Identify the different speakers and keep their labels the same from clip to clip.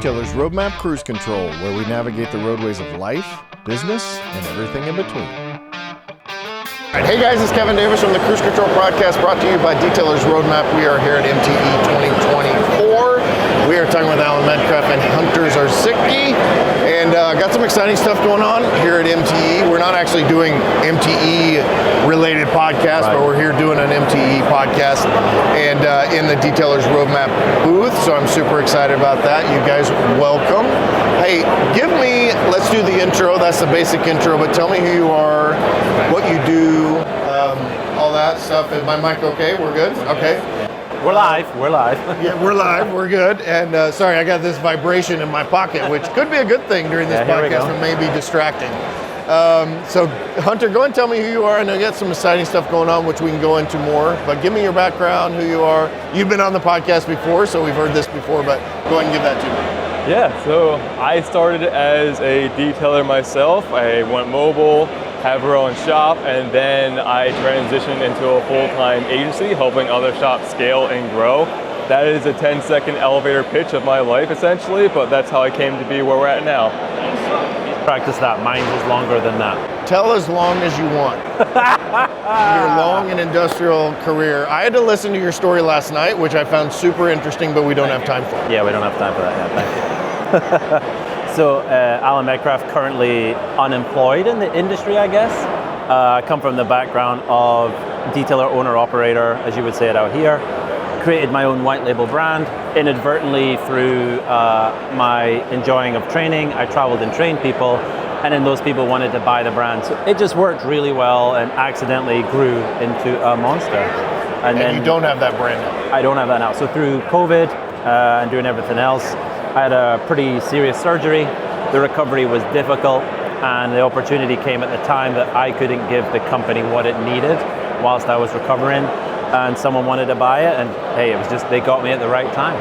Speaker 1: Detailer's Roadmap Cruise Control, where we navigate the roadways of life, business, and everything in between. All right, hey guys, it's Kevin Davis from the Cruise Control Podcast, brought to you by Detailer's Roadmap. We are here at MTE 2024. We are talking with Alan Medcraf and Hunter Zarzycki, and got some exciting stuff going on here at MTE. We're not actually doing MTE-related podcast, but we're here doing an MTE podcast and in the Detailer's Roadmap booth, so I'm super excited about that. You guys, welcome. Hey, let's do the intro. That's the basic intro, but tell me who you are, what you do, all that stuff. Is my mic okay? We're good? Okay.
Speaker 2: We're live.
Speaker 1: Yeah, we're live. We're good. And sorry, I got this vibration in my pocket, which could be a good thing during this podcast, but may be distracting. So Hunter, go and tell me who you are. I know you got some exciting stuff going on, which we can go into more, but give me your background, who you are. You've been on the podcast before, so we've heard this before, but go ahead and give that to me.
Speaker 2: Yeah, so I started as a detailer myself. I went mobile, have our own shop, and then I transitioned into a full-time agency, helping other shops scale and grow. That is a 10-second elevator pitch of my life, essentially, but that's how I came to be where we're at now.
Speaker 3: Practice that. Mine is longer than that.
Speaker 1: Tell as long as you want. Your long and industrial career. I had to listen to your story last night, which I found super interesting, but we don't have time for it.
Speaker 3: Yeah, we don't have time for that yet. Thank you. So, Alan Medcraf, currently unemployed in the industry, I guess. I come from the background of detailer, owner, operator, as you would say it out here. Created my own white label brand. Inadvertently, through my enjoying of training, I traveled and trained people, and then those people wanted to buy the brand. So it just worked really well and accidentally grew into a monster.
Speaker 1: And then you don't have that brand now?
Speaker 3: I don't have that now. So through COVID and doing everything else, I had a pretty serious surgery. The recovery was difficult, and the opportunity came at the time that I couldn't give the company what it needed whilst I was recovering, and someone wanted to buy it, and hey, it was just, they got me at the right time.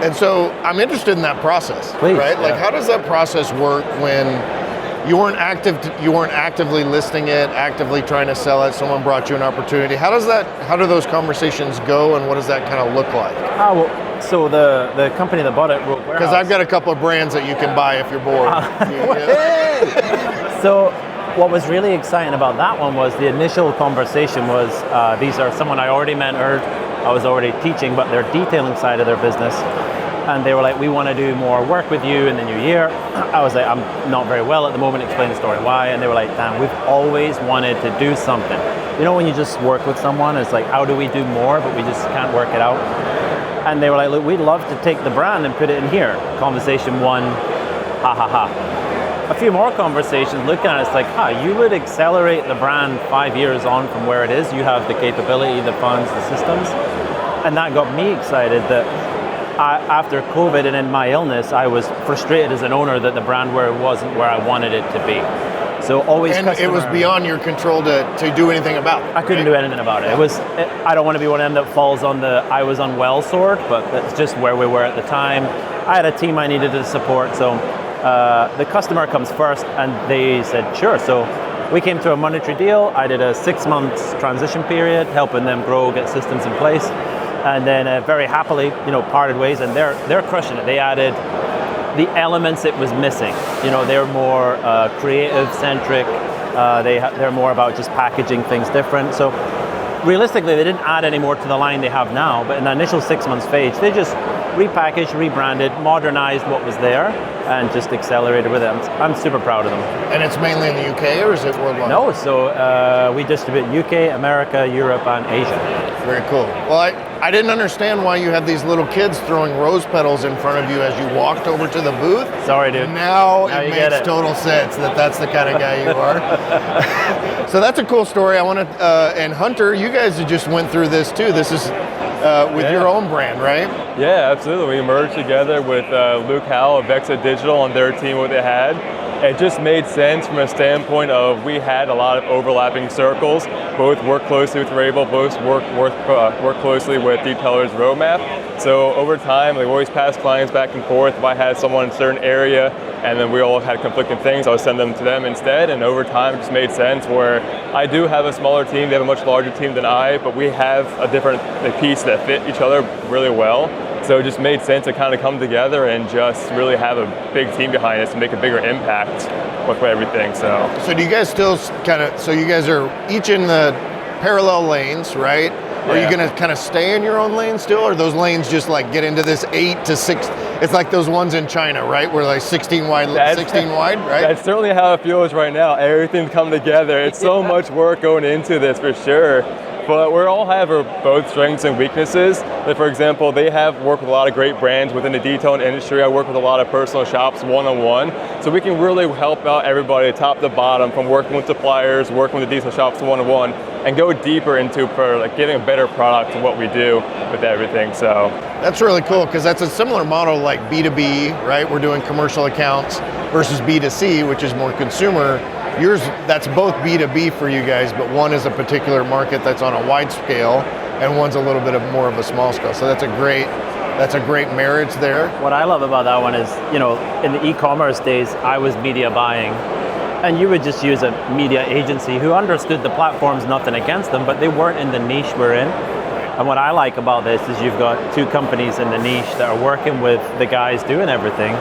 Speaker 1: And so I'm interested in that process.
Speaker 3: Please,
Speaker 1: right? Like,
Speaker 3: yeah.
Speaker 1: how does that process work when you weren't actively listing it, actively trying to sell it, someone brought you an opportunity? How do those conversations go, and what does that kind of look like?
Speaker 3: So the company that bought it,
Speaker 1: because I've got a couple of brands that you can buy if you're bored.
Speaker 3: So what was really exciting about that one was the initial conversation was, these are someone I already mentored, I was already teaching, but their detailing side of their business. And they were like, we want to do more work with you in the new year. I was like, I'm not very well at the moment, explain the story why. And they were like, damn, we've always wanted to do something. You know, when you just work with someone, it's like, how do we do more, but we just can't work it out. And they were like, look, we'd love to take the brand and put it in here. Conversation one, ha ha ha. A few more conversations, looking at it, it's like, you would accelerate the brand 5 years on from where it is. You have the capability, the funds, the systems. And that got me excited that after COVID and in my illness, I was frustrated as an owner that the brand wasn't where I wanted it to be. So always,
Speaker 1: and it was beyond your control to do anything about it.
Speaker 3: I couldn't do anything about it. I don't want to be one of them that falls on the I was unwell sword, but that's just where we were at the time. I had a team I needed to support, so the customer comes first, and they said sure. So we came to a monetary deal. I did a 6 months transition period, helping them grow, get systems in place. And then very happily, parted ways, and they're crushing it. They added the elements it was missing. They're more creative centric. They're more about just packaging things different. So realistically, they didn't add any more to the line they have now. But in the initial 6 months phase, they just repackaged, rebranded, modernized what was there, and just accelerated with it. I'm super proud of them.
Speaker 1: And it's mainly in the UK, or is it worldwide?
Speaker 3: No, so we distribute UK, America, Europe, and Asia.
Speaker 1: Very cool. Well, I didn't understand why you had these little kids throwing rose petals in front of you as you walked over to the booth.
Speaker 3: Sorry, dude.
Speaker 1: Now it makes total sense that's the kind of guy you are. So that's a cool story. I want to, and Hunter, you guys just went through this too. This is with your own brand, right?
Speaker 2: Yeah, absolutely. We merged together with Luke Howell of Vexa Digital and their team, what they had. It just made sense from a standpoint of we had a lot of overlapping circles. Both work closely with Rabel, both work closely with Detailer's Roadmap. So over time, we always pass clients back and forth. If I had someone in a certain area and then we all had conflicting things. I would send them to them instead, and over time it just made sense where I do have a smaller team, they have a much larger team than I, but we have a different piece that fit each other really well. So it just made sense to kind of come together and just really have a big team behind us to make a bigger impact with everything. So
Speaker 1: do you guys still so you guys are each in the parallel lanes, right? Are you going to kind of stay in your own lane still, or those lanes just like get into this 8 to 6? It's like those ones in China, right? Where like 16 wide, right?
Speaker 2: That's certainly how it feels right now. Everything's come together. It's so much work going into this for sure. But we all have both strengths and weaknesses. Like for example, they have worked with a lot of great brands within the detailing industry. I work with a lot of personal shops one-on-one. So we can really help out everybody top to bottom, from working with suppliers, working with the detail shops one-on-one, and go deeper into getting a better product to what we do with everything. So
Speaker 1: that's really cool, because that's a similar model like B2B, right? We're doing commercial accounts versus B2C, which is more consumer. Yours, that's both B2B for you guys, but one is a particular market that's on a wide scale, and one's a little bit more of a small scale. So that's a great marriage there.
Speaker 3: What I love about that one is, in the e-commerce days, I was media buying, and you would just use a media agency who understood the platforms, nothing against them, but they weren't in the niche we're in. And what I like about this is you've got two companies in the niche that are working with the guys doing everything.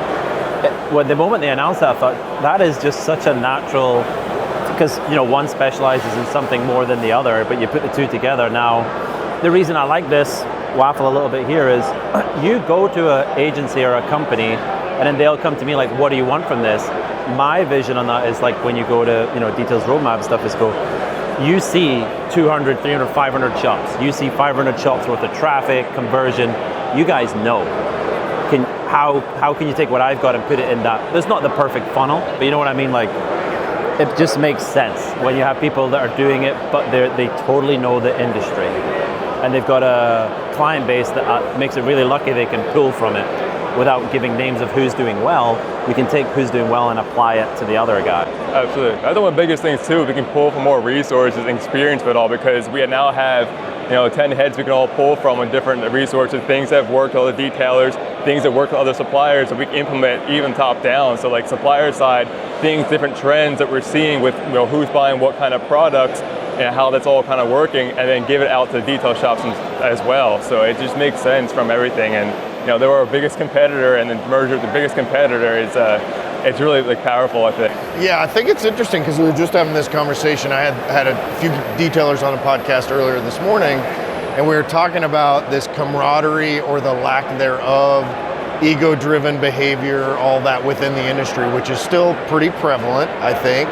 Speaker 3: Well, the moment they announced that, I thought that is just such a natural, because one specializes in something more than the other, but you put the two together. Now, the reason I like this, waffle a little bit here, is you go to an agency or a company, and then they'll come to me like, what do you want from this? My vision on that is like when you go to Details Roadmap stuff is you see 200, 300, 500 shops. You see 500 shops worth of traffic, conversion. You guys know. How can you take what I've got and put it in that? There's not the perfect funnel, but you know what I mean? Like, it just makes sense when you have people that are doing it, but they totally know the industry. And they've got a client base that makes it really lucky they can pull from it without giving names of who's doing well. We can take who's doing well and apply it to the other guy.
Speaker 2: Absolutely. That's one of the biggest things too. We can pull from more resources and experience with it all, because we now have 10 heads we can all pull from on different resources, things that have worked with other detailers, things that work with other suppliers that we can implement even top down. So like supplier side, things, different trends that we're seeing with who's buying what kind of products and how that's all kind of working, and then give it out to the detail shops as well. So it just makes sense from everything. And they were our biggest competitor, and then merger with the biggest competitor is it's really powerful, I think.
Speaker 1: Yeah, I think it's interesting because we were just having this conversation. I had a few detailers on a podcast earlier this morning, and we were talking about this camaraderie or the lack thereof, ego-driven behavior, all that within the industry, which is still pretty prevalent, I think.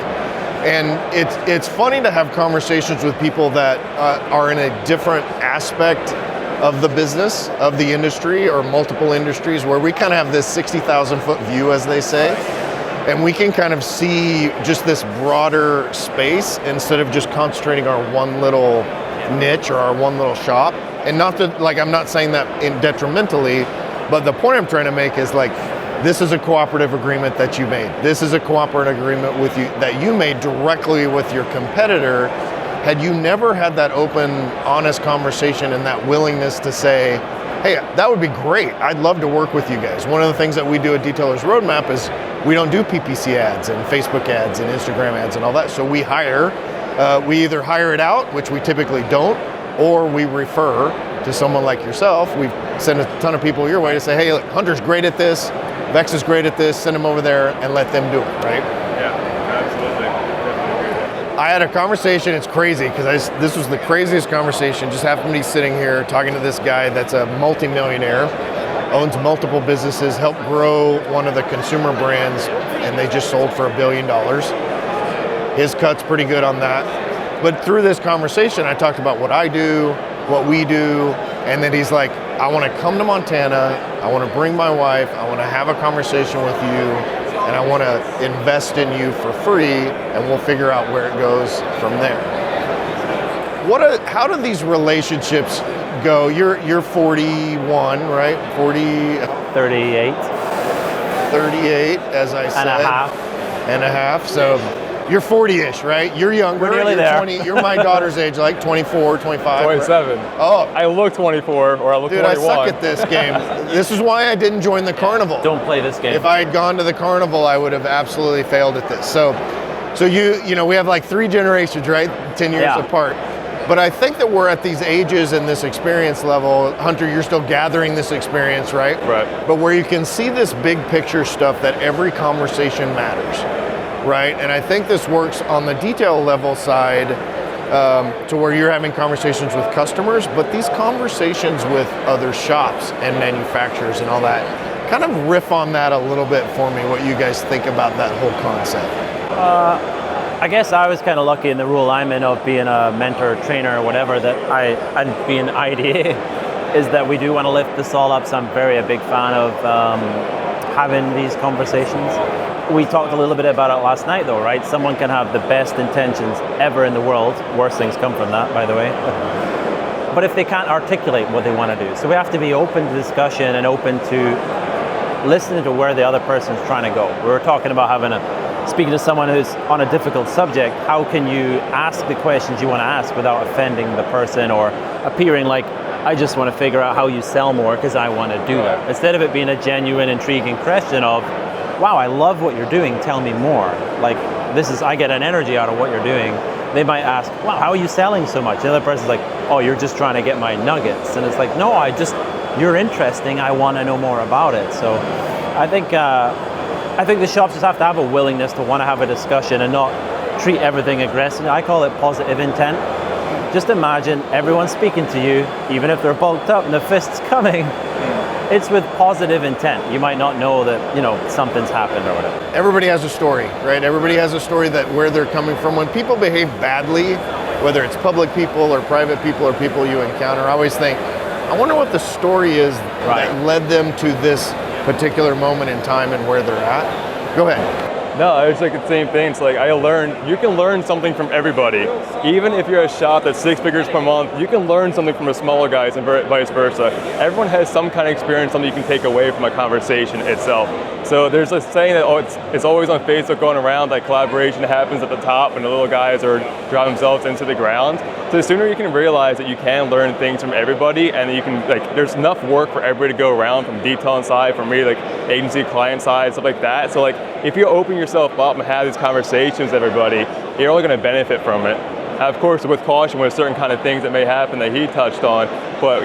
Speaker 1: And it's funny to have conversations with people that are in a different aspect of the business, of the industry, or multiple industries, where we kind of have this 60,000 foot view, as they say, and we can kind of see just this broader space instead of just concentrating on one little niche or our one little shop. And not that, I'm not saying that detrimentally, but the point I'm trying to make is this is a cooperative agreement that you made. This is a cooperative agreement with you that you made directly with your competitor. Had you never had that open, honest conversation and that willingness to say, hey, that would be great. I'd love to work with you guys. One of the things that we do at Detailers Roadmap is we don't do PPC ads and Facebook ads and Instagram ads and all that. So we either hire it out, which we typically don't, or we refer to someone like yourself. We send a ton of people your way to say, hey, look, Hunter's great at this, Vex is great at this, send them over there and let them do it, right?
Speaker 2: Yeah, absolutely.
Speaker 1: I had a conversation, it's crazy, because this was the craziest conversation. Just happened to be sitting here talking to this guy that's a multimillionaire, owns multiple businesses, helped grow one of the consumer brands, and they just sold for $1 billion. His cut's pretty good on that. But through this conversation, I talked about what I do, what we do, and then he's like, I want to come to Montana, I want to bring my wife, I want to have a conversation with you, and I want to invest in you for free, and we'll figure out where it goes from there. How do these relationships go? You're 41, right?
Speaker 3: 38.
Speaker 1: 38, as I said.
Speaker 3: And a half.
Speaker 1: And a half. So You're 40-ish, right? You're younger.
Speaker 3: We're nearly
Speaker 1: you're
Speaker 3: there.
Speaker 1: 20. You're my daughter's age, like 24, 25.
Speaker 2: 27.
Speaker 1: Oh.
Speaker 2: I look 24 or I look
Speaker 1: Dude,
Speaker 2: 21.
Speaker 1: I suck at this game. This is why I didn't join the carnival.
Speaker 3: Don't play this game.
Speaker 1: If I had gone to the carnival, I would have absolutely failed at this. So you know, we have like 3 generations, right? 10 years
Speaker 3: Yeah.
Speaker 1: apart. But I think that we're at these ages and this experience level. Hunter, you're still gathering this experience, right?
Speaker 2: Right.
Speaker 1: But where you can see this big picture stuff that every conversation matters, right? And I think this works on the detail level side to where you're having conversations with customers, but these conversations with other shops and manufacturers and all that. Kind of riff on that a little bit for me, what you guys think about that whole concept.
Speaker 3: I guess I was kind of lucky in the role I'm in of being a mentor, trainer, or whatever, that and being IDA, is that we do want to lift this all up. So I'm a big fan of having these conversations. We talked a little bit about it last night though, right? Someone can have the best intentions ever in the world. Worst things come from that, by the way. But if they can't articulate what they want to do. So we have to be open to discussion and open to listening to where the other person's trying to go. We were talking about speaking to someone who's on a difficult subject, how can you ask the questions you want to ask without offending the person or appearing like, I just want to figure out how you sell more because I want to do that. Instead of it being a genuine, intriguing question of, wow, I love what you're doing, tell me more. Like, I get an energy out of what you're doing. They might ask, wow, how are you selling so much? The other person's like, oh, you're just trying to get my nuggets. And it's like, no, you're interesting, I want to know more about it. So I think the shops just have to have a willingness to want to have a discussion and not treat everything aggressively. I call it positive intent. Just imagine everyone speaking to you, even if they're bulked up and the fist's coming, it's with positive intent. You might not know that, something's happened or whatever.
Speaker 1: Everybody has a story, right? Everybody has a story that where they're coming from. When people behave badly, whether it's public people or private people or people you encounter, I always think, I wonder what the story is that led them to this particular moment in time and where they're at. Go ahead.
Speaker 2: No, it's like the same thing. It's like you can learn something from everybody. Even if you're a shop that's 6 figures per month, you can learn something from the smaller guys and vice versa. Everyone has some kind of experience, something you can take away from a conversation itself. So there's a saying that it's always on Facebook going around, like collaboration happens at the top and the little guys are driving themselves into the ground. So the sooner you can realize that you can learn things from everybody and you can, there's enough work for everybody to go around from detailing side, from me, agency, client side, stuff like that. So if you open yourself up and have these conversations with everybody, you're only going to benefit from it. Of course, with caution, with certain kind of things that may happen that he touched on, but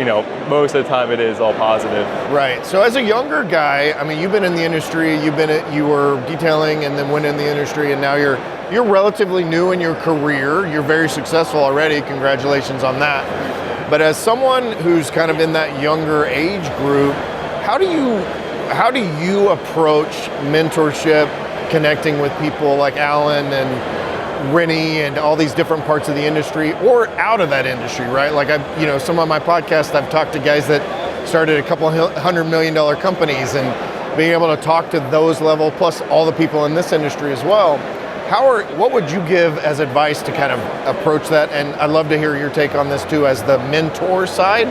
Speaker 2: most of the time it is all positive.
Speaker 1: Right. So as a younger guy, I mean, you've been in the industry, you were detailing and then went in the industry, and now you're relatively new in your career. You're very successful already. Congratulations on that. But as someone who's kind of in that younger age group, how do you approach mentorship, connecting with people like Alan and Rennie and all these different parts of the industry or out of that industry, right? Some of my podcasts, I've talked to guys that started a couple $100 million companies, and being able to talk to those level, plus all the people in this industry as well. What would you give as advice to kind of approach that? And I'd love to hear your take on this too, as the mentor side.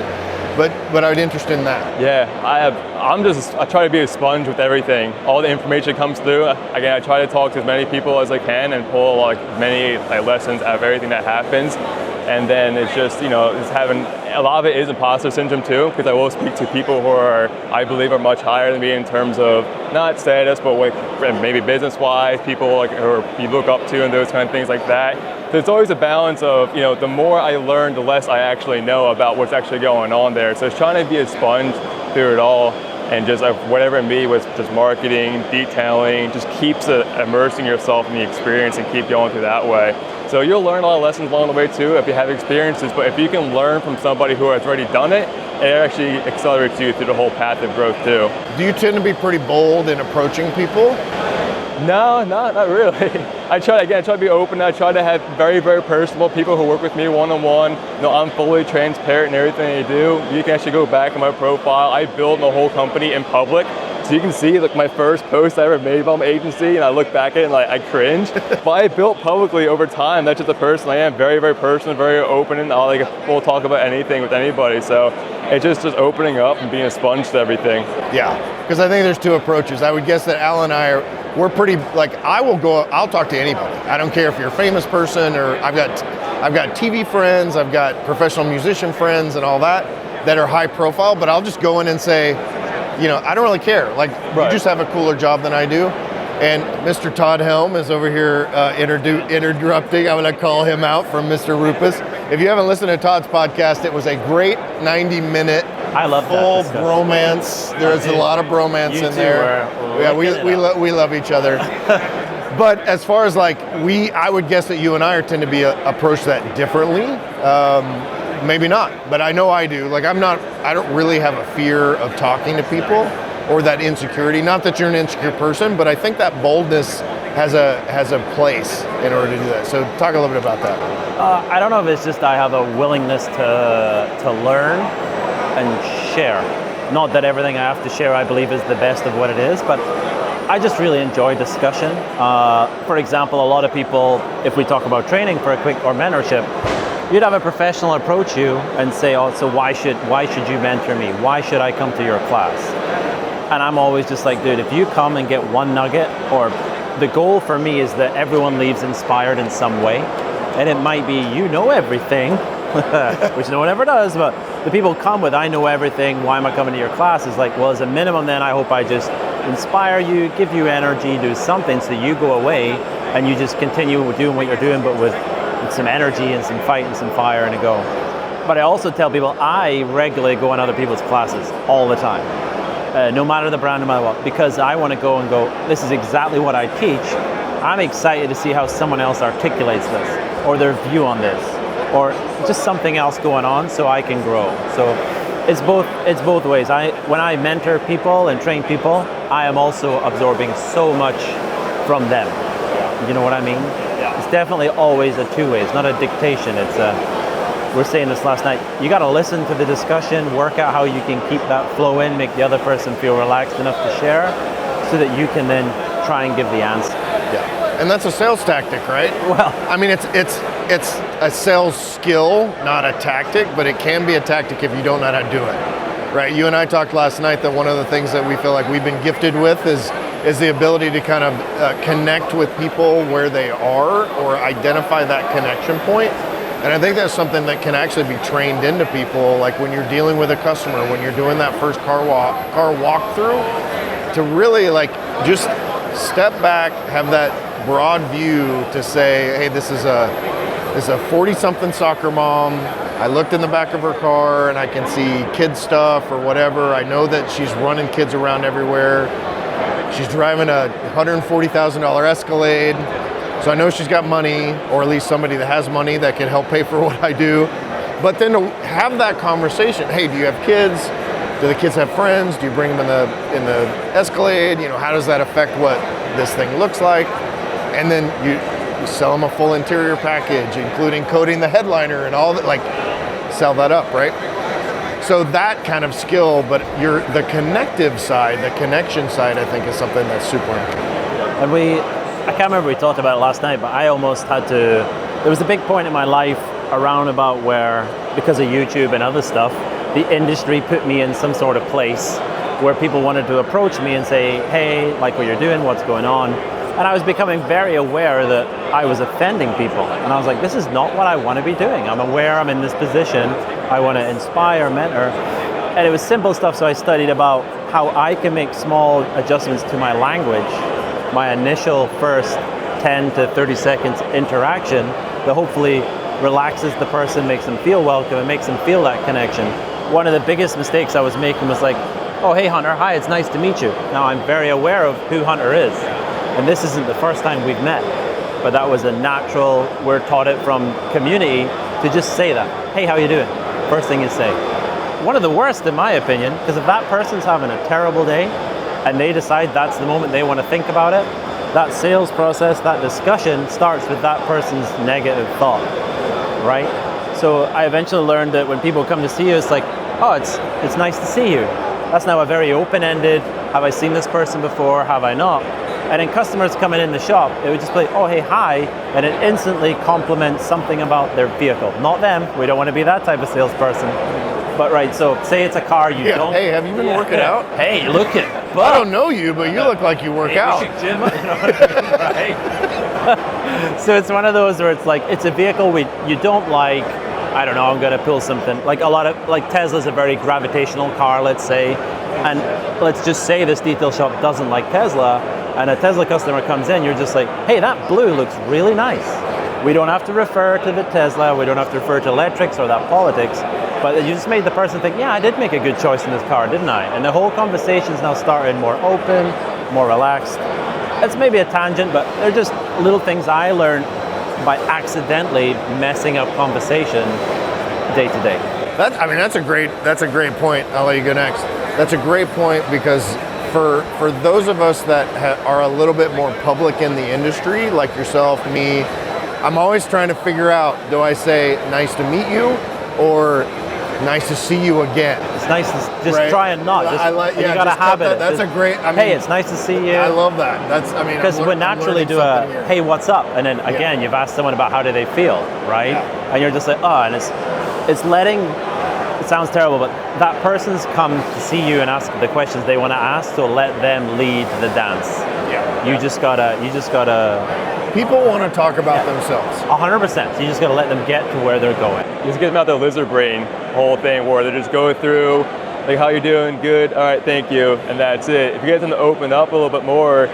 Speaker 1: But I'm interested in that.
Speaker 2: Yeah, I try to be a sponge with everything. All the information comes through. Again, I try to talk to as many people as I can and pull many lessons out of everything that happens. And then it's just, it's having, a lot of it is imposter syndrome too, because I will speak to people who I believe are much higher than me in terms of not status, but maybe business-wise, people who you look up to and those kind of things like that. So it's always a balance of, the more I learn, the less I actually know about what's actually going on there. So it's trying to be a sponge through it all, and just whatever it be with just marketing, detailing, just keeps immersing yourself in the experience and keep going through that way. So you'll learn a lot of lessons along the way too if you have experiences, but if you can learn from somebody who has already done it, it actually accelerates you through the whole path of growth too.
Speaker 1: Do you tend to be pretty bold in approaching people?
Speaker 2: No, not really. I try to be open. I try to have very, very personable people who work with me one-on-one. I'm fully transparent in everything I do. You can actually go back on my profile. I build my whole company in public. So you can see like my first post I ever made about my agency, and I look back at it and like I cringe. But I built publicly over time. That's just the person I am. Very, very personal, very open, and I'll we'll talk about anything with anybody. So it's just opening up and being a sponge to everything.
Speaker 1: Yeah, because I think there's two approaches. I would guess that Al and I we're pretty, like, I'll talk to anybody. I don't care if you're a famous person, or I've got TV friends, I've got professional musician friends and all that are high profile, but I'll just go in and say, I don't really care. Like, You just have a cooler job than I do. And Mr. Todd Helm is over here interrupting. I'm going to call him out from Mr. Rupus. If you haven't listened to Todd's podcast, it was a great 90-minute full bromance. There's a lot of bromance in there. Yeah, we love each other. But as far as I would guess that you and I tend to be approach that differently. Maybe not, but I know I do. I don't really have a fear of talking to people or that insecurity. Not that you're an insecure person, but I think that boldness has a place in order to do that. So talk a little bit about that.
Speaker 3: I don't know if it's just I have a willingness to learn and share. Not that everything I have to share I believe is the best of what it is, but I just really enjoy discussion. For example, a lot of people, if we talk about training for a quick or mentorship, you'd have a professional approach you and say, oh, so why should you mentor me? Why should I come to your class? And I'm always just like, dude, if you come and get one nugget, or the goal for me is that everyone leaves inspired in some way. And it might be, everything, which no one ever does, but the people come with, I know everything, why am I coming to your class? Is like, well, as a minimum then I hope I just inspire you, give you energy, do something so you go away and you just continue doing what you're doing, but with some energy and some fight and some fire and a go. But I also tell people I regularly go in other people's classes all the time, no matter the brand, no matter what, because I want to go, this is exactly what I teach. I'm excited to see how someone else articulates this, or their view on this, or just something else going on so I can grow. So it's both ways. When I mentor people and train people, I am also absorbing so much from them. You know what I mean? It's definitely always a two-way. It's not a dictation. We're saying this last night. You got to listen to the discussion, work out how you can keep that flow in, make the other person feel relaxed enough to share, so that you can then try and give the answer.
Speaker 1: Yeah, and that's a sales tactic, right?
Speaker 3: Well,
Speaker 1: I mean, it's a sales skill, not a tactic, but it can be a tactic if you don't know how to do it, right? You and I talked last night that one of the things that we feel like we've been gifted with is the ability to kind of connect with people where they are, or identify that connection point. And I think that's something that can actually be trained into people, like when you're dealing with a customer, when you're doing that first car walkthrough, to really just step back, have that broad view to say, hey, this is a 40-something soccer mom. I looked in the back of her car and I can see kids stuff or whatever. I know that she's running kids around everywhere. She's driving a $140,000 Escalade. So I know she's got money, or at least somebody that has money that can help pay for what I do. But then to have that conversation, hey, do you have kids? Do the kids have friends? Do you bring them in the Escalade? How does that affect what this thing looks like? And then you sell them a full interior package, including coating the headliner and all that, sell that up, right? So that kind of skill, but the connective side, the connection side, I think is something that's super important.
Speaker 3: And I can't remember we talked about it last night, but I almost had to, there was a big point in my life around about where, because of YouTube and other stuff, the industry put me in some sort of place where people wanted to approach me and say, hey, like what you're doing, what's going on? And I was becoming very aware that I was offending people. And I was like, this is not what I want to be doing. I'm aware I'm in this position. I want to inspire, mentor. And it was simple stuff, so I studied about how I can make small adjustments to my language, my initial first 10 to 30 seconds interaction that hopefully relaxes the person, makes them feel welcome, and makes them feel that connection. One of the biggest mistakes I was making was like, oh, hey Hunter, hi, it's nice to meet you. Now I'm very aware of who Hunter is. And this isn't the first time we've met, but that was a natural, we're taught it from community to just say that. Hey, how you doing? First thing you say. One of the worst in my opinion, because if that person's having a terrible day and they decide that's the moment they want to think about it, that sales process, that discussion starts with that person's negative thought, right? So I eventually learned that when people come to see you, it's like, oh, it's nice to see you. That's now a very open-ended, Have I seen this person before? Have I not? And then customers coming in the shop, it would just be like, oh, hey, hi, and it instantly compliments something about their vehicle. Not them. We don't want to be that type of salesperson. But right, so say it's a car you don't.
Speaker 1: Hey, have you been working out?
Speaker 3: Hey, look at.
Speaker 1: I don't know you, but you look like you work out.
Speaker 3: Gym, right? So it's one of those where it's like it's a vehicle you don't like. I don't know. I'm gonna pull something like a lot of like Tesla's a very gravitational car, let's say, and let's just say this detail shop doesn't like Tesla, and a Tesla customer comes in, you're just like, hey, that blue looks really nice. We don't have to refer to the Tesla. We don't have to refer to electrics or that politics. But you just made the person think, yeah, I did make a good choice in this car, didn't I? And the whole conversation's now started more open, more relaxed. It's maybe a tangent, but they're just little things I learned by accidentally messing up conversation day to day.
Speaker 1: That's a great point. I'll let you go next. That's a great point because for those of us that are a little bit more public in the industry, like yourself, me, I'm always trying to figure out, do I say nice to meet you or nice to see you again?
Speaker 3: It's nice to just try and not. You got to have it.
Speaker 1: That's a great.
Speaker 3: Hey, it's nice to see you.
Speaker 1: I love that.
Speaker 3: Because we naturally do hey, what's up? And then again, you've asked someone about how do they feel, right? Yeah. And you're just like, oh, and it's letting. It sounds terrible, but that person's come to see you and ask the questions they want to ask, so let them lead the dance.
Speaker 1: Yeah.
Speaker 3: You just gotta.
Speaker 1: People want to talk about themselves.
Speaker 3: 100%. You just got to let them get to where they're going.
Speaker 2: Just get them out the lizard brain whole thing where they just go through, like, how you doing? Good. All right, thank you. And that's it. If you get them to open up a little bit more,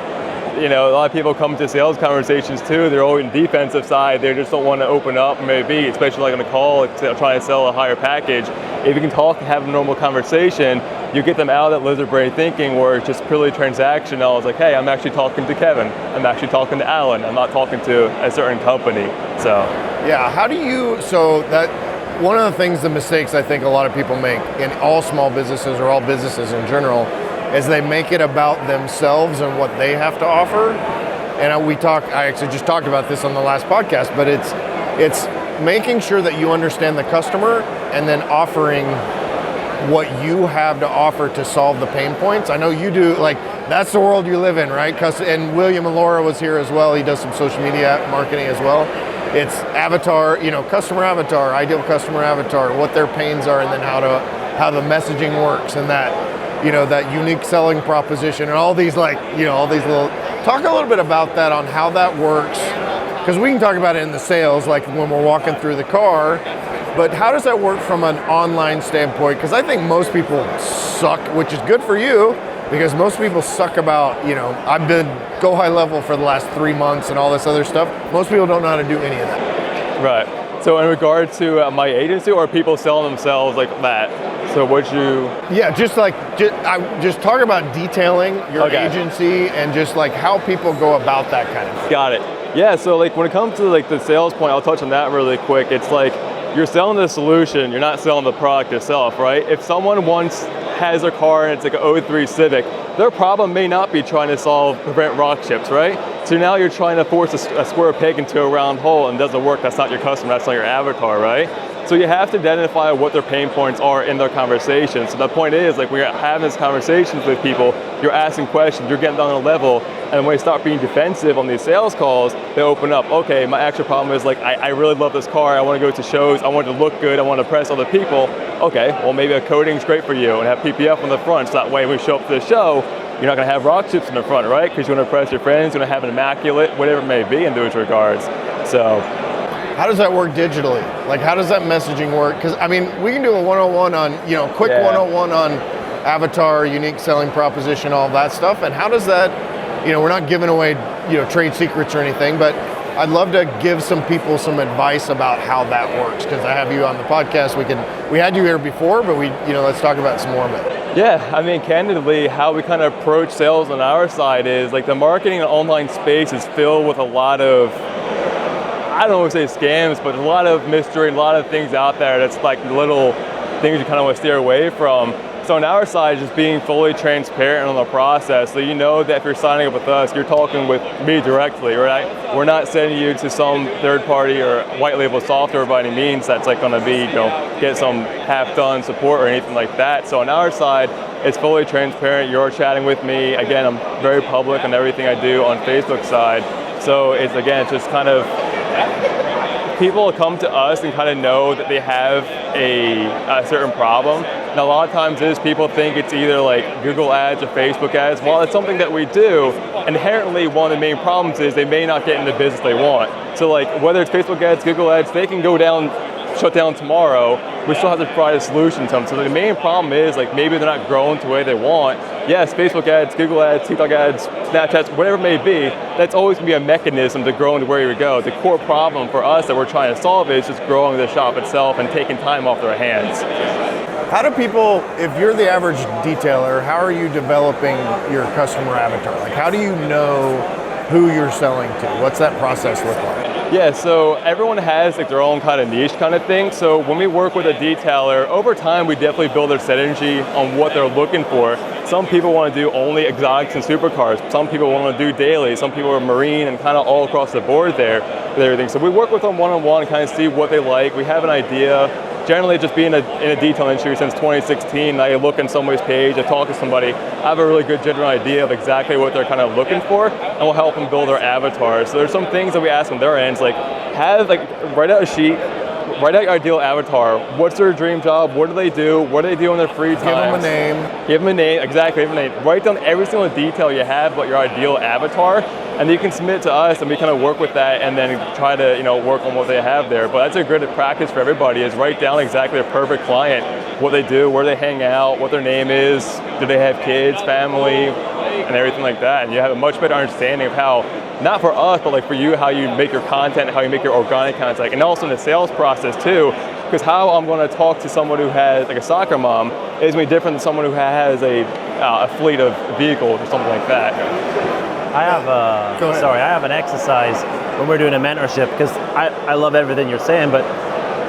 Speaker 2: you know, a lot of people come to sales conversations too. They're always in the defensive side. They just don't want to open up, maybe, especially like on a call, trying to sell a higher package. If you can talk and have a normal conversation, you get them out of that lizard brain thinking where it's just purely transactional. It's like, hey, I'm actually talking to Kevin. I'm actually talking to Alan. I'm not talking to a certain company. So
Speaker 1: yeah, that one of the things, the mistakes I think a lot of people make in all small businesses or all businesses in general is they make it about themselves and what they have to offer. And I actually just talked about this on the last podcast, but it's making sure that you understand the customer and then offering what you have to offer to solve the pain points. I know you do, like, that's the world you live in, right? And William and Laura was here as well. He does some social media marketing as well. It's avatar, customer avatar, ideal customer avatar, what their pains are, and then how the messaging works, and that, that unique selling proposition, and all these little, talk a little bit about that, on how that works, because we can talk about it in the sales, like when we're walking through the car, but how does that work from an online standpoint? Because I think most people suck, which is good for you, because most people suck about, I've been go high level for the last 3 months and all this other stuff. Most people don't know how to do any of that.
Speaker 2: Right. So in regard to my agency, or people selling themselves like that? So what you?
Speaker 1: Yeah, just talk about detailing your agency and just like how people go about that kind of thing.
Speaker 2: Got it. Yeah. So like when it comes to like the sales point, I'll touch on that really quick. It's like you're selling the solution. You're not selling the product itself, right? If someone has a car and it's like an 03 Civic, their problem may not be trying to prevent rock chips, right? So now you're trying to force a square peg into a round hole, and it doesn't work. That's not your customer, that's not your avatar, right? So you have to identify what their pain points are in their conversation. So the point is, like, when you're having these conversations with people, you're asking questions, you're getting down on a level, and when you start being defensive on these sales calls, they open up, okay, my actual problem is, like, I really love this car, I want to go to shows, I want it to look good, I want to impress other people. Okay, well, maybe a coating's great for you, and have PPF on the front, so that way when we show up to the show, you're not going to have rock chips in the front, right? Because you want to impress your friends, you want to have an immaculate, whatever it may be in those regards. So
Speaker 1: how does that work digitally? Like, how does that messaging work? Because, we can do a 101 on, 101 on avatar, unique selling proposition, all that stuff. And how does that, we're not giving away, trade secrets or anything, but I'd love to give some people some advice about how that works, because I have you on the podcast. We had you here before, but let's talk about some more of it.
Speaker 2: Yeah, candidly, how we kind of approach sales on our side is, like, the marketing and online space is filled with a lot of, I don't want to say scams, but a lot of mystery, a lot of things out there that's like little things you kind of want to steer away from. So on our side, just being fully transparent on the process, so you know that if you're signing up with us, you're talking with me directly, right? We're not sending you to some third party or white label software by any means that's like going to be, get some half-done support or anything like that. So on our side, it's fully transparent. You're chatting with me. Again, I'm very public on everything I do on Facebook side. So it's just kind of, people come to us and kind of know that they have a certain problem. And a lot of times people think it's either like Google ads or Facebook ads. While it's something that we do, inherently one of the main problems is they may not get in the business they want. So like whether it's Facebook ads, Google ads, they can go down, shut down tomorrow. We still have to provide a solution to them. So the main problem is like maybe they're not growing to the way they want. Yes, Facebook ads, Google ads, TikTok ads, Snapchats, whatever it may be, that's always going to be a mechanism to grow into where you go. The core problem for us that we're trying to solve is just growing the shop itself and taking time off their hands.
Speaker 1: How do people, if you're the average detailer, how are you developing your customer avatar? Like how do you know who you're selling to? What's that process look like?
Speaker 2: Yeah, so everyone has like their own kind of niche kind of thing. So when we work with a detailer, over time we definitely build their synergy on what they're looking for. Some people want to do only exotics and supercars. Some people want to do daily. Some people are marine and kind of all across the board there with everything. So we work with them one-on-one and kind of see what they like. We have an idea. Generally just being in a detail industry since 2016, I look on somebody's page, I talk to somebody, I have a really good general idea of exactly what they're kind of looking for, and we'll help them build their avatar. So there's some things that we ask on their ends, like write out a sheet, write out your ideal avatar. What's their dream job? What do they do? What do they do in their free time?
Speaker 1: Give them a name.
Speaker 2: Give them a name, exactly, give them a name. Write down every single detail you have about your ideal avatar, and you can submit it to us, and we kind of work with that, and then try to work on what they have there. But that's a good practice for everybody, is write down exactly a perfect client, what they do, where they hang out, what their name is, do they have kids, family, and everything like that. And you have a much better understanding of how, not for us, but like for you, how you make your content, how you make your organic content, and also in the sales process too. Because how I'm going to talk to someone who has like a soccer mom is going to be different than someone who has a fleet of vehicles or something like that.
Speaker 3: I have an exercise when we're doing a mentorship, because I love everything you're saying, but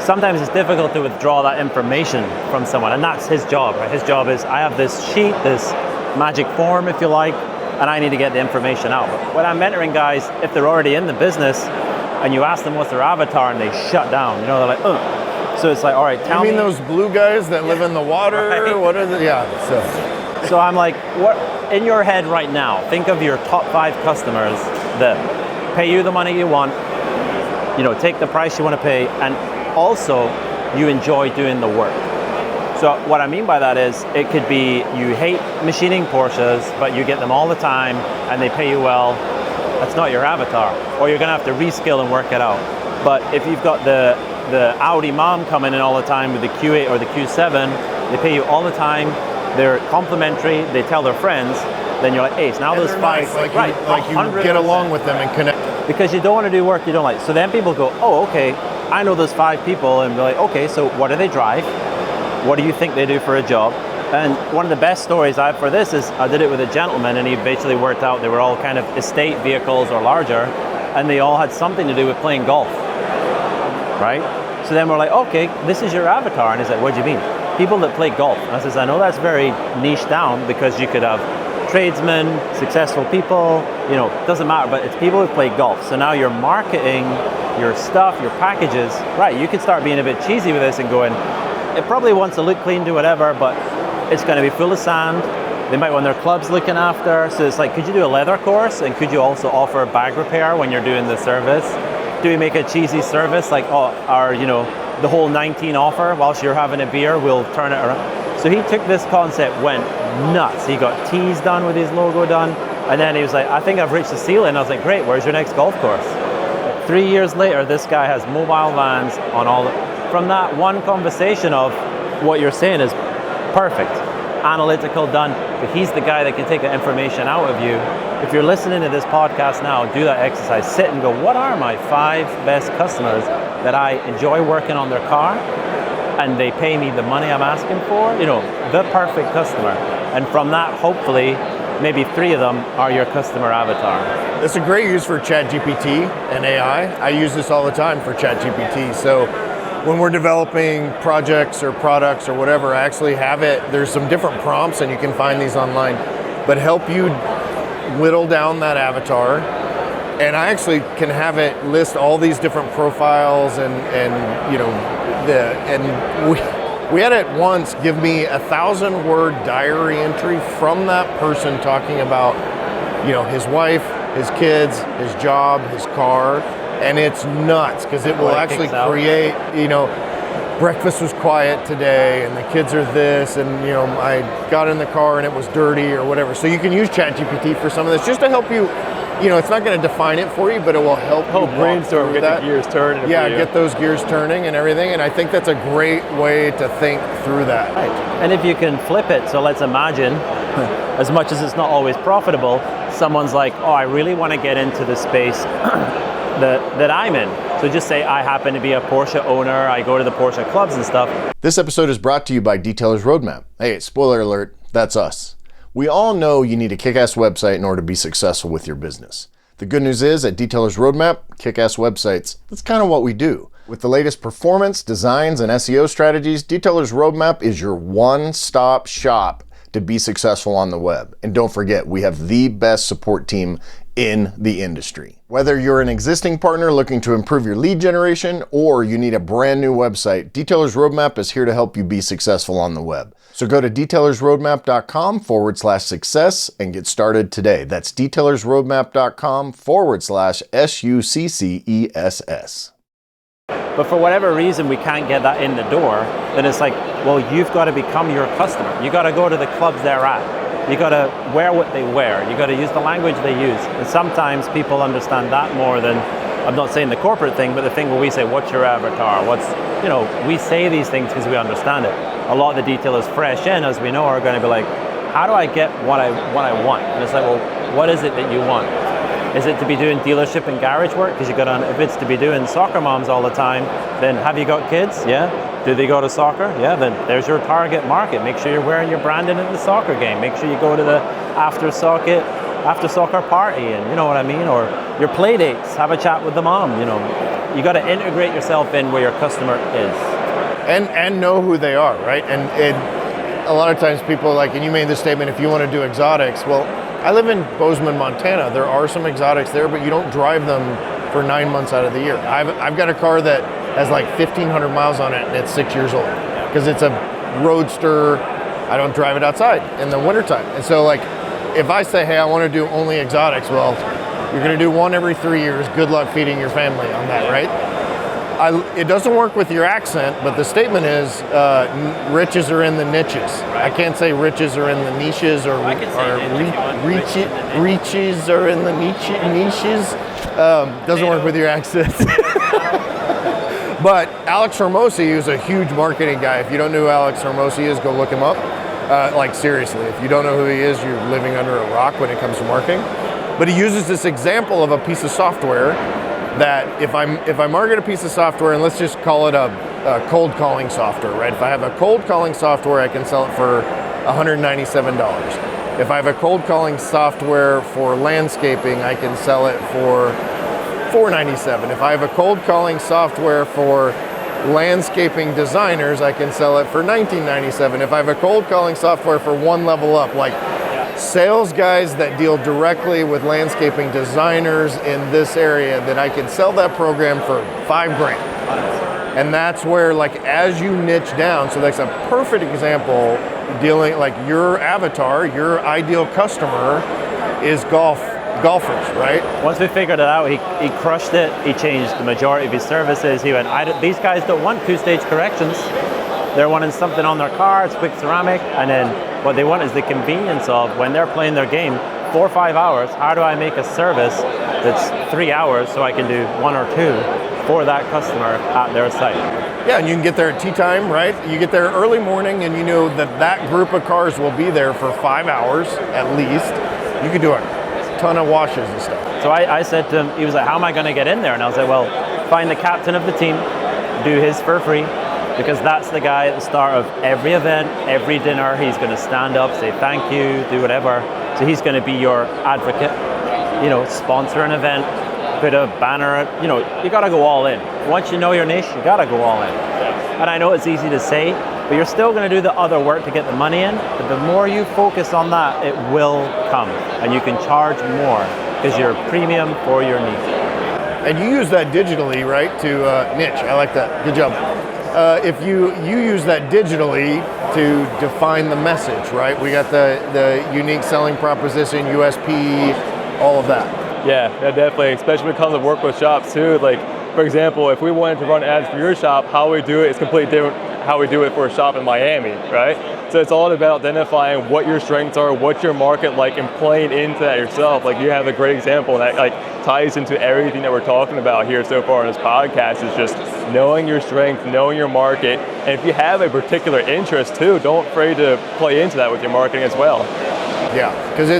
Speaker 3: sometimes it's difficult to withdraw that information from someone, and that's his job, right? His job is, I have this sheet, this magic form, if you like, and I need to get the information out. But when I'm mentoring guys, if they're already in the business, and you ask them what's their avatar, and they shut down, they're like, ugh. So it's like, all right, tell me.
Speaker 1: You mean those blue guys that live in the water? Right? What are they? Yeah,
Speaker 3: So I'm like, what, in your head right now, think of your top 5 customers that pay you the money you want, take the price you want to pay, and also you enjoy doing the work. So what I mean by that is, it could be you hate machining Porsches, but you get them all the time and they pay you well. That's not your avatar. Or you're gonna have to reskill and work it out. But if you've got the Audi mom coming in all the time with the Q8 or the Q7, they pay you all the time, they're complimentary, they tell their friends, then you're like, hey, so now there's 5,
Speaker 1: nice. Like you get along with them and connect.
Speaker 3: Because you don't want to do work you don't like. So then people go, oh, okay, I know there's 5 people, and be like, okay, so what do they drive? What do you think they do for a job? And one of the best stories I have for this is, I did it with a gentleman, and he basically worked out they were all kind of estate vehicles or larger, and they all had something to do with playing golf, right? So then we're like, okay, this is your avatar. And he's like, what do you mean? People that play golf. And I says, I know that's very niche down, because you could have tradesmen, successful people, doesn't matter, but it's people who play golf. So now you're marketing your stuff, your packages, right? You could start being a bit cheesy with this and going, it probably wants to look clean, do whatever, but it's going to be full of sand. They might want their clubs looking after. So it's like, could you do a leather course, and could you also offer bag repair when you're doing the service? Do we make a cheesy service like, the whole 19 offer whilst you're having a beer, we'll turn it around? So he took this concept, went nuts. He got tees done with his logo done, and then he was like, I think I've reached the ceiling. I was like, great, where's your next golf course? 3 years later, this guy has mobile vans on all from that one conversation of what you're saying is perfect, analytical, done, but he's the guy that can take the information out of you. If you're listening to this podcast now, do that exercise, sit and go, what are my 5 best customers that I enjoy working on their car, and they pay me the money I'm asking for, the perfect customer. And from that, hopefully, maybe 3 of them are your customer avatar.
Speaker 1: It's a great use for ChatGPT and AI. I use this all the time for ChatGPT. So when we're developing projects or products or whatever, I actually have it. There's some different prompts, and you can find these online, but help you whittle down that avatar. And I actually can have it list all these different profiles, and we had it once give me 1,000-word diary entry from that person talking about, his wife, his kids, his job, his car, and it's nuts because it will actually create, breakfast was quiet today and the kids are this, and I got in the car and it was dirty or whatever. So you can use ChatGPT for some of this just to help you. It's not going to define it for you, but it will help you
Speaker 2: brainstorm, get the gears turning.
Speaker 1: Yeah, get those gears turning and everything. And I think that's a great way to think through that.
Speaker 3: Right. And if you can flip it, so let's imagine, as much as it's not always profitable, someone's like, oh, I really want to get into the space that I'm in. So just say I happen to be a Porsche owner, I go to the Porsche clubs and stuff.
Speaker 1: This episode is brought to you by Detailer's Roadmap. Hey, spoiler alert, that's us. We all know you need a kick-ass website in order to be successful with your business. The good news is at Detailer's Roadmap, kick-ass websites, that's kind of what we do. With the latest performance, designs, and SEO strategies, Detailer's Roadmap is your one-stop shop to be successful on the web. And don't forget, we have the best support team in the industry. Whether you're an existing partner looking to improve your lead generation or you need a brand new website, Detailer's Roadmap is here to help you be successful on the web. So go to detailersroadmap.com/success and get started today. That's detailersroadmap.com/SUCCESS.
Speaker 3: But for whatever reason we can't get that in the door, then it's like, well, you've got to become your customer. You got to go to the clubs they're at. You got to wear what they wear. You got to use the language they use. And sometimes people understand that more than, I'm not saying the corporate thing, but the thing where we say, what's your avatar? We say these things because we understand it. A lot of the detailers fresh in, as we know, are going to be like, how do I get what I want? And it's like, well, what is it that you want? Is it to be doing dealership and garage work? Because if it's to be doing soccer moms all the time, then have you got kids? Yeah. Do they go to soccer? Yeah, then there's your target market. Make sure you're wearing your branding at the soccer game. Make sure you go to the after soccer party, and you know what I mean? Or your play dates, have a chat with the mom. You got to integrate yourself in where your customer is.
Speaker 1: And know who they are, right? And a lot of times people and you made the statement, if you want to do exotics, well, I live in Bozeman, Montana. There are some exotics there, but you don't drive them for 9 months out of the year. I've got a car that has 1,500 miles on it, and it's 6 years old because it's a roadster. I don't drive it outside in the wintertime. And so if I say, hey, I want to do only exotics, well, you're going to do one every 3 years. Good luck feeding your family on that, right? It doesn't work with your accent, but the statement is riches are in the niches. Right. I can't say riches are in the niches or reaches are in the niches. Doesn't work with your accent. But Alex Hormozi, who's a huge marketing guy. If you don't know who Alex Hormozi is, go look him up. Seriously, if you don't know who he is, you're living under a rock when it comes to marketing. But he uses this example of a piece of software that if I market a piece of software, and let's just call it a cold calling software, right? If I have a cold calling software, I can sell it for $197. If I have a cold calling software for landscaping, I can sell it for $497. If I have a cold calling software for landscaping designers, I can sell it for $1997. If I have a cold calling software for one level up, sales guys that deal directly with landscaping designers in this area, that I can sell that program for $5,000. And that's where as you niche down, so that's a perfect example, dealing your avatar, your ideal customer is golfers, right?
Speaker 3: Once we figured it out, he crushed it. He changed the majority of his services. He went, these guys don't want two-stage corrections. They're wanting something on their car, it's quick ceramic, and then what they want is the convenience of when they're playing their game 4 or 5 hours, how do I make a service that's 3 hours so I can do 1 or 2 for that customer at their site?
Speaker 1: Yeah, and you can get there at tea time, right? You get there early morning and you know that group of cars will be there for 5 hours at least. You can do a ton of washes and stuff.
Speaker 3: So I said to him, he was like, how am I going to get in there? And I was like, well, find the captain of the team, do his for free, because that's the guy at the start of every event, every dinner. He's going to stand up, say thank you, do whatever. So he's going to be your advocate, sponsor an event, put a banner, you got to go all in. Once you know your niche, you got to go all in. And I know it's easy to say, but you're still going to do the other work to get the money in. But the more you focus on that, it will come. And you can charge more because you're premium for your niche.
Speaker 1: And you use that digitally, right, to niche. I like that. Good job. If you use that digitally to define the message, right? We got the unique selling proposition, USP, all of that.
Speaker 2: Yeah, definitely, especially when it comes to work with shops too. Like, for example, if we wanted to run ads for your shop, how we do it is completely different how we do it for a shop in Miami, right? So it's all about identifying what your strengths are, what's your market like, and playing into that yourself. Like, you have a great example, and that like ties into everything that we're talking about here so far in this podcast. Is just knowing your strength, knowing your market, and if you have a particular interest too, don't afraid to play into that with your marketing as well.
Speaker 1: Yeah, because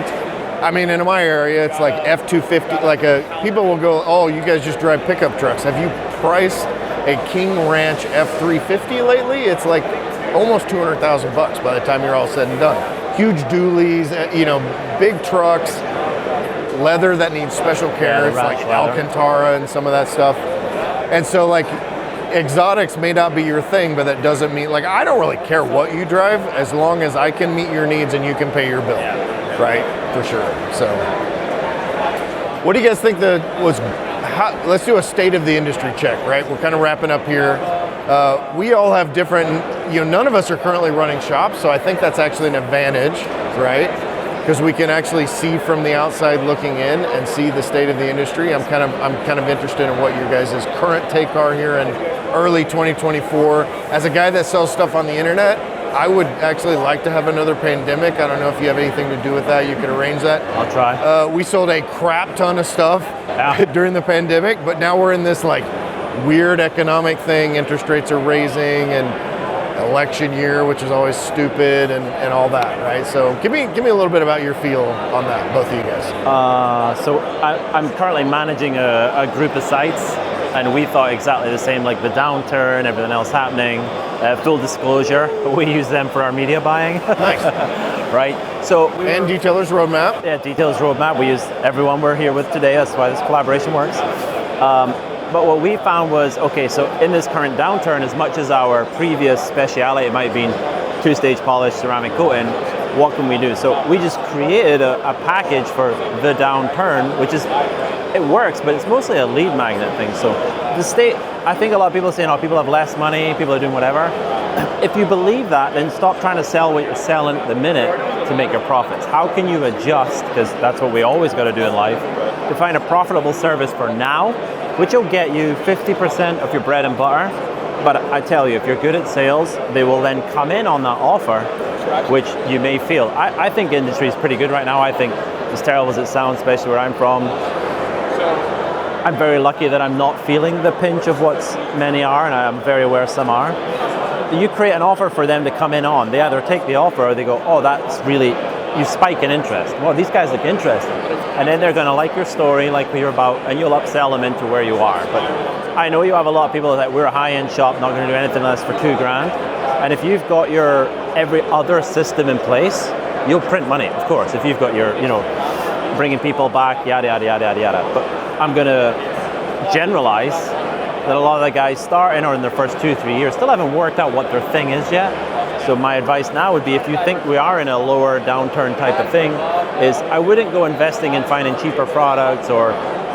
Speaker 1: I mean, in my area, it's like F-250, people will go, oh, you guys just drive pickup trucks. Have you priced a King Ranch F-350 lately? It's like almost $200,000 by the time you're all said and done. Huge dualies, big trucks, leather that needs special care. It's like Alcantara and some of that stuff. And so like exotics may not be your thing, but that doesn't mean, like, I don't really care what you drive as long as I can meet your needs and you can pay your bill. Right, for sure. So, what do you guys think let's do a state of the industry check, right? We're kind of wrapping up here. We all have different, none of us are currently running shops, so I think that's actually an advantage, right? Because we can actually see from the outside looking in and see the state of the industry. I'm kind of interested in what your guys' current take are here in early 2024. As a guy that sells stuff on the internet, I would actually like to have another pandemic. I don't know if you have anything to do with that. You could arrange that.
Speaker 3: I'll try.
Speaker 1: We sold a crap ton of stuff during the pandemic, but now we're in this like weird economic thing. Interest rates are raising and election year, which is always stupid and all that, right? So give me a little bit about your feel on that, both of you guys.
Speaker 3: So I'm currently managing a group of sites, and we thought exactly the same, like the downturn, everything else happening. Full disclosure, we use them for our media buying.
Speaker 1: Nice.
Speaker 3: Right? So
Speaker 1: and Detailers Roadmap.
Speaker 3: Yeah, Detailers Roadmap. We use everyone we're here with today. That's why this collaboration works. But what we found was, okay, so in this current downturn, as much as our previous speciality might have been two-stage polish, ceramic coating, what can we do? So we just created a package for the downturn, which is, it works, but it's mostly a lead magnet thing. So the state, I think a lot of people are saying, oh, people have less money, people are doing whatever. If you believe that, then stop trying to sell what you're selling at the minute to make your profits. How can you adjust, because that's what we always got to do in life, to find a profitable service for now, which will get you 50% of your bread and butter. But I tell you, if you're good at sales, they will then come in on that offer, which you may feel. I think the industry is pretty good right now. I think, as terrible as it sounds, especially where I'm from, I'm very lucky that I'm not feeling the pinch of what many are, and I'm very aware some are. You create an offer for them to come in on. They either take the offer or they go, oh, that's really, you spike in interest. Well, these guys look interesting. And then they're going to like your story, like what you're about, and you'll upsell them into where you are. But I know you have a lot of people that we're a high-end shop, not going to do anything less for $2,000. And if you've got your every other system in place, you'll print money, of course. If you've got your, bringing people back, yada, yada, yada, yada, yada. But I'm going to generalize that a lot of the guys starting or in their first 2-3 years still haven't worked out what their thing is yet. So my advice now would be, if you think we are in a lower downturn type of thing, is I wouldn't go investing in finding cheaper products or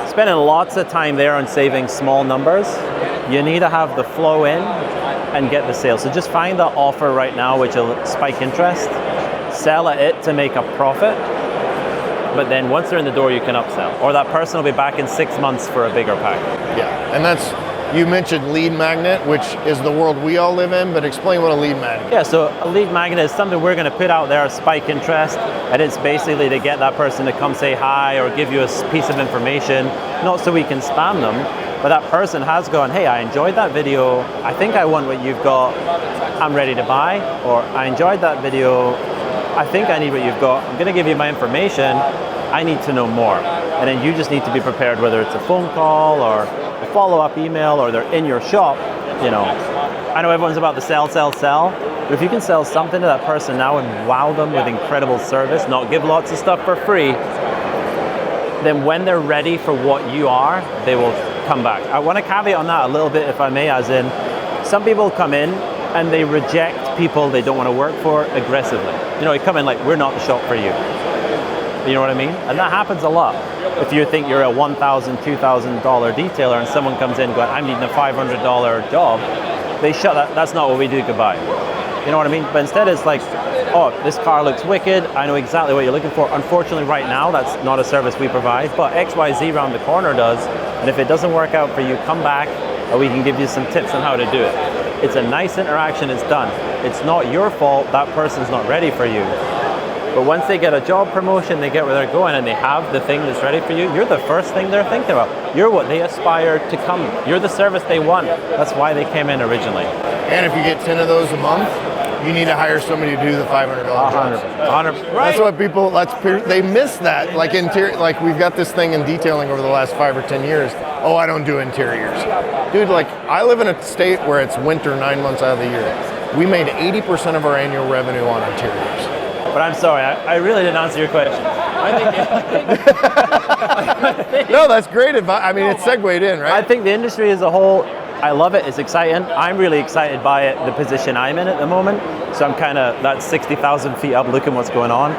Speaker 3: spending lots of time there on saving small numbers. You need to have the flow in and get the sales. So just find the offer right now which will spike interest, sell at it to make a profit, but then once they're in the door you can upsell. Or that person will be back in 6 months for a bigger pack.
Speaker 1: Yeah, and that's, you mentioned lead magnet, which is the world we all live in, but explain what a lead magnet is.
Speaker 3: Yeah, so a lead magnet is something we're going to put out there, spike interest, and it's basically to get that person to come say hi or give you a piece of information, not so we can spam them, but that person has gone, hey, I enjoyed that video, I think I want what you've got, I'm ready to buy, or I enjoyed that video, I think I need what you've got, I'm going to give you my information, I need to know more. And then you just need to be prepared, whether it's a phone call or a follow-up email or they're in your shop. I know everyone's about the sell, but if you can sell something to that person now and wow them with incredible service, not give lots of stuff for free, then when they're ready for what you are, they will come back. I want to caveat on that a little bit, if I may, as in, some people come in and they reject people they don't want to work for aggressively. You know, they come in like, we're not the shop for you. You know what I mean? And that happens a lot. If you think you're a $1,000, $2,000 detailer and someone comes in going, I'm needing a $500 job, they shut that, that's not what we do, goodbye. You know what I mean? But instead it's like, oh, this car looks wicked, I know exactly what you're looking for. Unfortunately right now, that's not a service we provide, but XYZ around the corner does. And if it doesn't work out for you, come back and we can give you some tips on how to do it. It's a nice interaction, it's done. It's not your fault that person's not ready for you. But once they get a job promotion, they get where they're going and they have the thing that's ready for you, you're the first thing they're thinking about. You're what they aspire to come. You're the service they want. That's why they came in originally.
Speaker 1: And if you get 10 of those a month, you need to hire somebody to do the $500 jobs.
Speaker 3: 100%.
Speaker 1: That's what people, they miss that. Like interior, like we've got this thing in detailing over the last 5 or 10 years. Oh, I don't do interiors. Dude, like I live in a state where it's winter 9 months out of the year. We made 80% of our annual revenue on interiors.
Speaker 3: But I'm sorry, I really didn't answer your question.
Speaker 1: No, that's great advice. I mean, it's segued in, right?
Speaker 3: I think the industry as a whole, I love it, it's exciting. I'm really excited by it, the position I'm in at the moment. So I'm kind of that 60,000 feet up looking what's going on.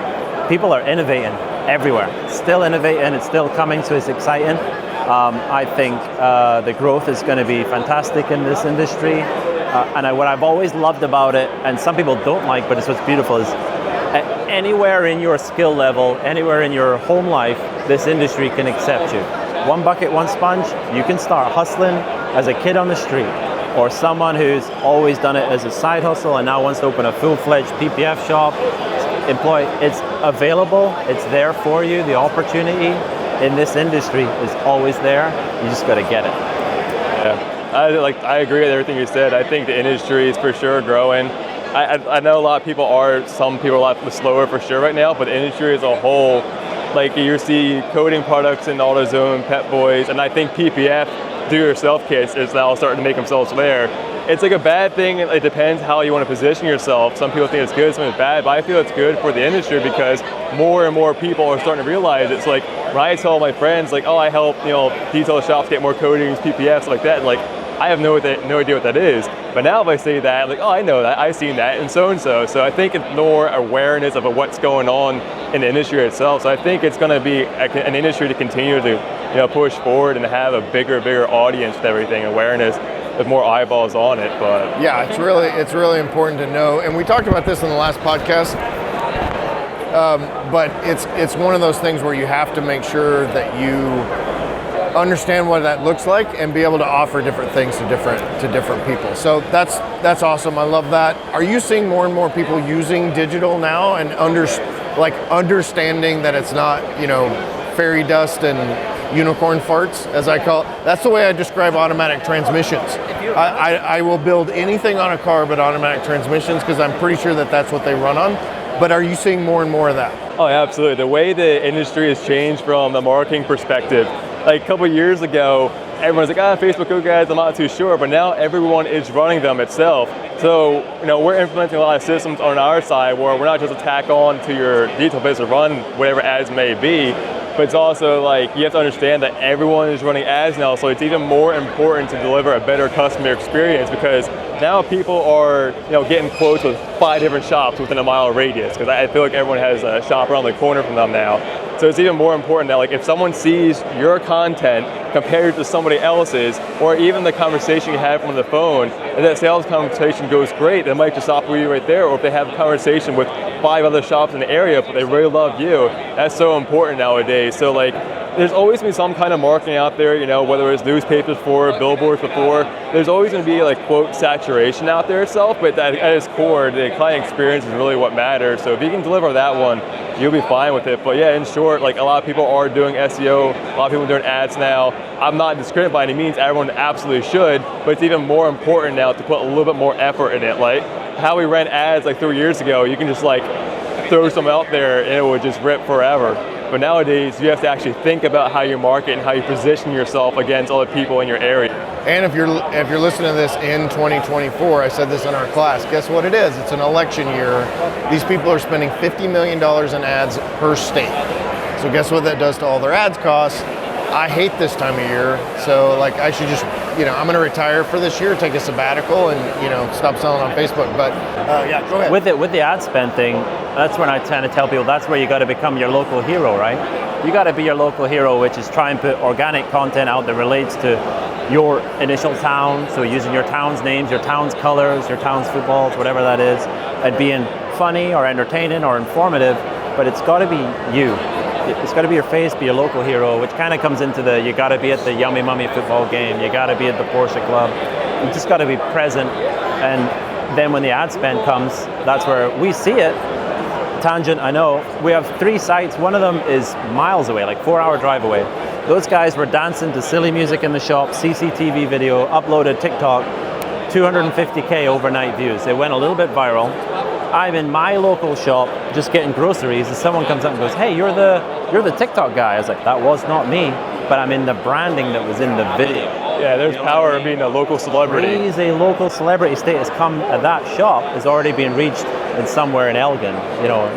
Speaker 3: People are innovating everywhere. Still innovating, it's still coming, so it's exciting. I think the growth is going to be fantastic in this industry. What I've always loved about it, and some people don't like, but it's what's beautiful, is anywhere in your skill level, anywhere in your home life, this industry can accept you. One bucket, one sponge, you can start hustling as a kid on the street, or someone who's always done it as a side hustle and now wants to open a full-fledged PPF shop. It's available, it's there for you. The opportunity in this industry is always there. You just got to get it.
Speaker 2: Yeah, I agree with everything you said. I think the industry is for sure growing. I know a lot of people some people are a lot slower for sure right now, but the industry as a whole, like you see coding products in AutoZone, Pep Boys, and I think PPF, do-yourself kits, is now starting to make themselves there. It's like a bad thing, it depends how you want to position yourself. Some people think it's good, some it's bad, but I feel it's good for the industry because more and more people are starting to realize it's like, when I tell my friends, like, oh, I help, detail shops get more coatings, PPFs, like that, like, I have no idea what that is. But now if I say that, like, oh, I know that, I've seen that, and so. So I think it's more awareness of what's going on in the industry itself. So I think it's going to be an industry to continue to, push forward and have a bigger audience with everything, awareness, with more eyeballs on it. But
Speaker 1: yeah, it's really important to know. And we talked about this in the last podcast. But it's one of those things where you have to make sure that you understand what that looks like and be able to offer different things to different people. So that's awesome. I love that. Are you seeing more and more people using digital now and understanding that it's not, fairy dust and unicorn farts, as I call it? That's the way I describe automatic transmissions. I will build anything on a car but automatic transmissions because I'm pretty sure that that's what they run on. But are you seeing more and more of that?
Speaker 2: Oh, yeah, absolutely. The way the industry has changed from the marketing perspective, like a couple of years ago, everyone's like, Facebook code guys, I'm not too sure, but now everyone is running them itself. So, we're implementing a lot of systems on our side where we're not just a tack on to your detail base to run whatever ads may be, but it's also like you have to understand that everyone is running ads now, so it's even more important to deliver a better customer experience because now people are getting quotes with 5 different shops within a mile radius because I feel like everyone has a shop around the corner from them now. So it's even more important that like if someone sees your content compared to somebody else's, or even the conversation you have from the phone, and that sales conversation goes great, they might just stop with you right there, or if they have a conversation with 5 other shops in the area, but they really love you, that's so important nowadays. So like, there's always been some kind of marketing out there, whether it's newspapers before, billboards before, there's always going to be like quote saturation out there itself, but at its core, the client experience is really what matters. So if you can deliver that one, you'll be fine with it. But yeah, in short, like a lot of people are doing SEO, a lot of people are doing ads now. I'm not discrediting by any means, everyone absolutely should, but it's even more important now to put a little bit more effort in it. Like how we ran ads like 3 years ago, you can just like throw some out there and it would just rip forever. But nowadays, you have to actually think about how you market and how you position yourself against other people in your area.
Speaker 1: And if you're listening to this in 2024, I said this in our class, guess what it is? It's an election year. These people are spending $50 million in ads per state. So guess what that does to all their ads costs? I hate this time of year, so like I should just I'm going to retire for this year, take a sabbatical, and stop selling on Facebook. But yeah, go ahead.
Speaker 3: With the ad spend thing, that's when I tend to tell people that's where you got to become your local hero, right? You got to be your local hero, which is try and put organic content out that relates to your initial town. So using your town's names, your town's colors, your town's footballs, whatever that is, and being funny or entertaining or informative. But it's got to be you. It's got to be your face, be your local hero, which kind of comes into you got to be at the Yummy Mummy football game, you got to be at the Porsche Club, you just got to be present. And then when the ad spend comes, that's where we see it. Tangent, I know, we have 3 sites, one of them is miles away, like 4-hour drive away. Those guys were dancing to silly music in the shop, CCTV video, uploaded TikTok, 250K overnight views. It went a little bit viral. I'm in my local shop just getting groceries and someone comes up and goes, hey, you're the TikTok guy. I was like, that was not me, but I'm in the branding that was in the video.
Speaker 2: Yeah, there's power in being a local celebrity.
Speaker 3: He's a local celebrity status come at that shop is already being reached in somewhere in Elgin,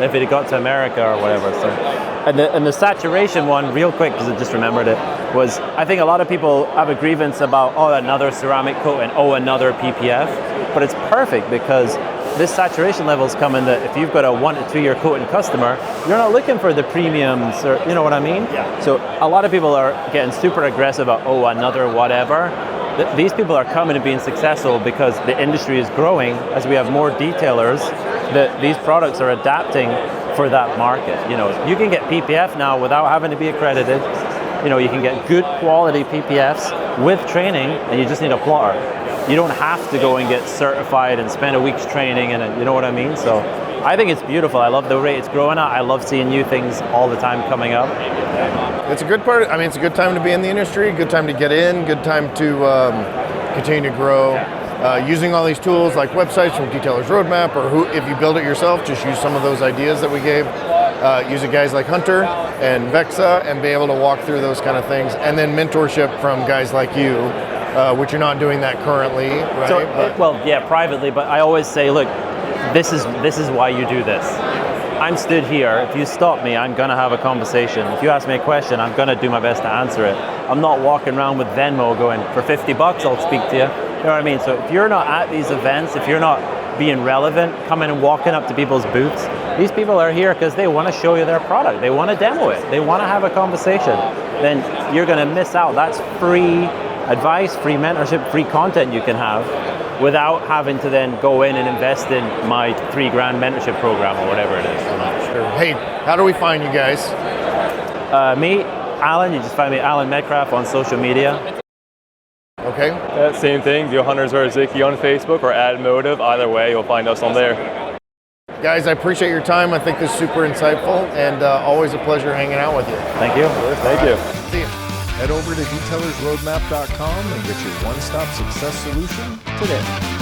Speaker 3: if it had got to America or whatever. So, and the saturation one, real quick, because I just remembered it, was I think a lot of people have a grievance about, another ceramic coat and another PPF, but it's perfect because this saturation level is coming that if you've got a 1 to 2 year coating customer, you're not looking for the premiums or, you know what I mean?
Speaker 1: Yeah.
Speaker 3: So a lot of people are getting super aggressive about, another whatever. These people are coming and being successful because the industry is growing as we have more detailers that these products are adapting for that market. You can get PPF now without having to be accredited. You can get good quality PPFs with training and you just need a plotter. You don't have to go and get certified and spend a week's training and you know what I mean? So I think it's beautiful. I love the rate it's growing at. I love seeing new things all the time coming up.
Speaker 1: It's a good part. It's a good time to be in the industry, good time to get in, good time to continue to grow. Using all these tools like websites from Detailer's Roadmap, or if you build it yourself, just use some of those ideas that we gave. Using guys like Hunter and Vexa and be able to walk through those kind of things. And then mentorship from guys like you, which you're not doing that currently, right?
Speaker 3: So, privately, but I always say, look, this is why you do this. I'm stood here. If you stop me, I'm going to have a conversation. If you ask me a question, I'm going to do my best to answer it. I'm not walking around with Venmo going, for $50, I'll speak to you. You know what I mean? So if you're not at these events, if you're not being relevant, coming and walking up to people's booths, these people are here because they want to show you their product. They want to demo it. They want to have a conversation. Then you're going to miss out. That's free advice, free mentorship, free content you can have without having to then go in and invest in my $3,000 mentorship program or whatever it is.
Speaker 1: Sure. Hey, how do we find you guys?
Speaker 3: Me, Alan, you just find me Alan Medcraf on social media.
Speaker 1: Okay.
Speaker 2: Same thing, Hunter Zarzycki on Facebook or AdMotive. Either way, you'll find us on there.
Speaker 1: Guys, I appreciate your time. I think this is super insightful and always a pleasure hanging out with you.
Speaker 3: Thank you.
Speaker 2: Thank you.
Speaker 1: See you. Head over to detailersroadmap.com and get your one-stop success solution today.